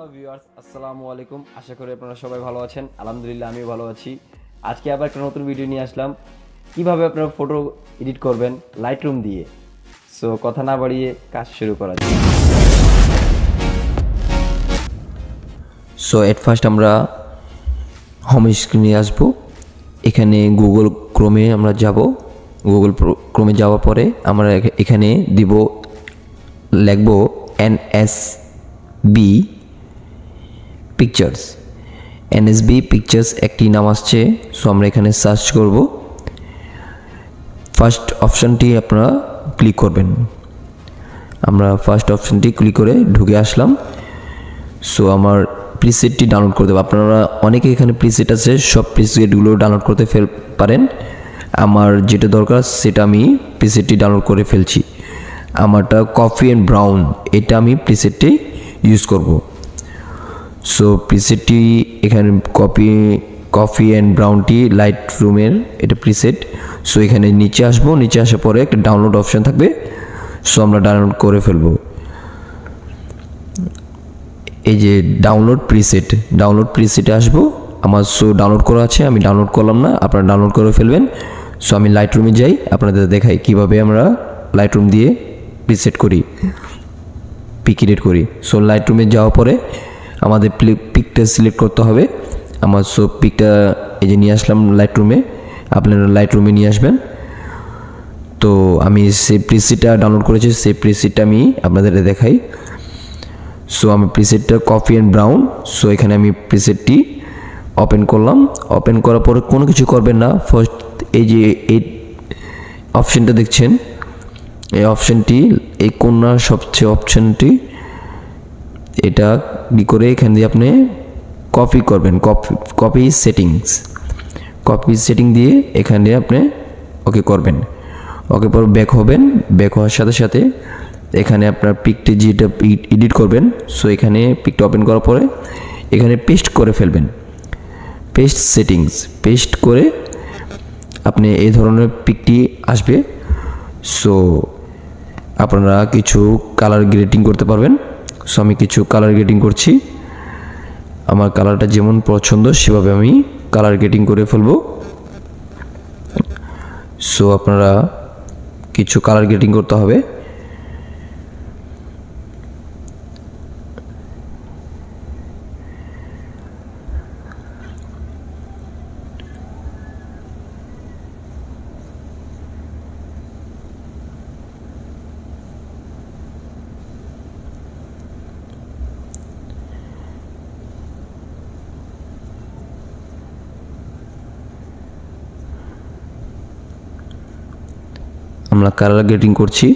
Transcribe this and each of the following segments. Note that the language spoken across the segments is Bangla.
হ্যালো ভিউয়ার্স, আসসালামু আলাইকুম। আশা করি আপনারা সবাই ভালো আছেন। আলহামদুলিল্লাহ আমিও ভালো আছি। আজকে আবার একটা নতুন ভিডিও নিয়ে আসলাম, কিভাবে আপনারা ফটো এডিট করবেন লাইটরুম দিয়ে। সো কথা না বাড়িয়ে কাজ শুরু করা যাক। সো এট ফার্স্ট আমরা হোম স্ক্রিনে আসবো। এখানে গুগল ক্রোমে আমরা যাব। গুগল ক্রোমে যাওয়ার পরে আমরা এখানে দিব, লিখব NSB পিকচার্স। NSB পিকচার্স একটি নাম আসছে। সো আমরা এখানে সার্চ করব। ফার্স্ট অপশানটি আপনারা ক্লিক করবেন। আমরা ফার্স্ট অপশানটি ক্লিক করে ঢুকে আসলাম। সো আমার প্রিসেটটি ডাউনলোড করতে হবে। আপনারা অনেকে এখানে প্রিসেট আছে, সব প্রিসেটগুলো ডাউনলোড করতে পারেন। আমার যেটা দরকার সেটা আমি প্রিসেটটি ডাউনলোড করে ফেলছি। আমারটা কফি অ্যান্ড ব্রাউন, এটা আমি প্রিসেটটি ইউজ করব। সো প্রিসেটটি এখানে কফি অ্যান্ড ব্রাউনটি লাইট রুমের এটা প্রিসেট। সো এখানে নিচে আসবো, নিচে আসার পরে একটা ডাউনলোড অপশান থাকবে। সো আমরা ডাউনলোড করে ফেলবো। এই যে ডাউনলোড প্রিসেটে আসবো। আমার সো ডাউনলোড করা আছে, আমি ডাউনলোড করলাম না, আপনারা ডাউনলোড করে ফেলবেন। সো আমি লাইটরুমে যাই, আপনাদের দেখাই কিভাবে আমরা লাইটরুম দিয়ে প্রিসেট করি, পিক এডিট করি। সো লাইটরুমে যাওয়ার পরে আমাদের পিকটা সিলেক্ট করতে হবে। আমার সো পিকটা এই যে নিয়ে আসলাম লাইটরুমে, আপনারা লাইটরুমে নিয়ে আসবেন। তো আমি সেই প্রিসেটটা ডাউনলোড করেছি, সেই প্রিসেটটা আমি আপনাদের দেখাই। সো আমি প্রিসেটটা কফি অ্যান্ড ব্রাউন। সো এখানে আমি প্রিসেটটি ওপেন করলাম। ওপেন করার পরে কোনো কিছু করবেন না। ফার্স্ট এই যে এই অপশানটা দেখছেন, এই অপশানটি, এই কোণার সবচেয়ে অপশানটি, এটা কি করে এখান দিয়ে আপনি কপি করবেন। কপি সেটিং দিয়ে এখান দিয়ে আপনি ওকে করবেন। ওকে পর ব্যাক হবেন। ব্যাক হওয়ার সাথে সাথে এখানে আপনার পিকটি যেটা এডিট করবেন, সো এখানে পিকটা ওপেন করার পরে এখানে পেস্ট করে ফেলবেন। পেস্ট করে আপনি এই ধরনের পিকটি আসবে। সো আপনারা কিছু কালার গ্রেডিং করতে পারবেন। সো আমি কিছু কালার গ্রেডিং করছি। আমার কালারটা যেমন পছন্দ সেভাবে আমি কালার গ্রেডিং করে ফেলবো। সো আপনারা কিছু কালার গ্রেডিং করতে হবে। আমরা কালার গ্রেডিং করছি।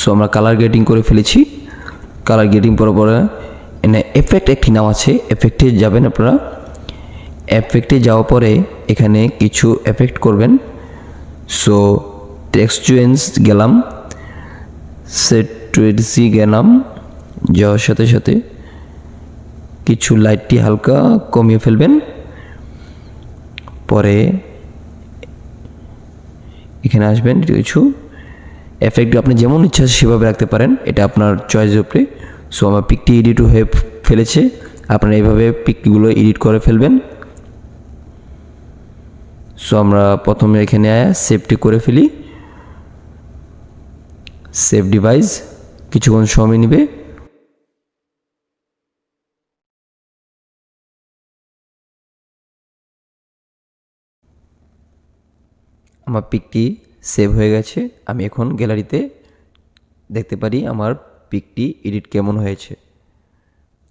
সো আমরা কালার গ্রেডিং করে ফেলেছি। কালার গ্রেডিং করার পরে এখানে এফেক্ট একটি নাম আছে, এফেক্টে যাবেন আপনারা। এফেক্টে যাওয়ার পরে এখানে কিছু এফেক্ট করবেন। সো টেক্সচুয়েন্স গেলাম, সেটুয়েন্সি গেলাম। যাওয়ার সাথে সাথে কিছু লাইটটি হালকা কমিয়ে ফেলবেন। পরে এখানে আসবেন, কিছু এফেক্ট আপনি যেমন ইচ্ছা সেভাবে রাখতে পারেন, এটা আপনার চয়েসের উপরে। সো আমার পিকটি এডিট হয়ে ফেলেছে, আপনারা এইভাবে পিকগুলো এডিট করে ফেলবেন। সো আমরা প্রথমে এখানে সেভটি করে ফেলি। সেভ ডিভাইস কিছুক্ষণ সময় নেবে। আমার পিকটি সেভ হয়ে গেছে। আমি এখন গ্যালারিতে দেখতে পারি আমার পিকটি এডিট কেমন হয়েছে।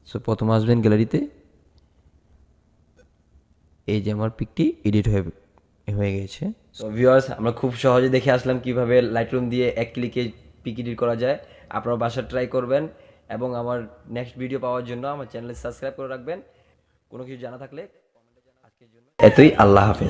সো প্রথমে আসবেন গ্যালারিতে, এই যে আমার পিকটি এডিট হয়ে গেছে। সো ভিউয়ার্স, আমরা খুব সহজে দেখে আসলাম কিভাবে লাইটরুম দিয়ে এক ক্লিকে পিক এডিট করা যায়। আপনারা বাসা ট্রাই করবেন এবং আমার নেক্সট ভিডিও পাওয়ার জন্য আমার চ্যানেলে সাবস্ক্রাইব করে রাখবেন। কোনো কিছু জানা থাকলে এতই। আল্লাহ হাফেজ।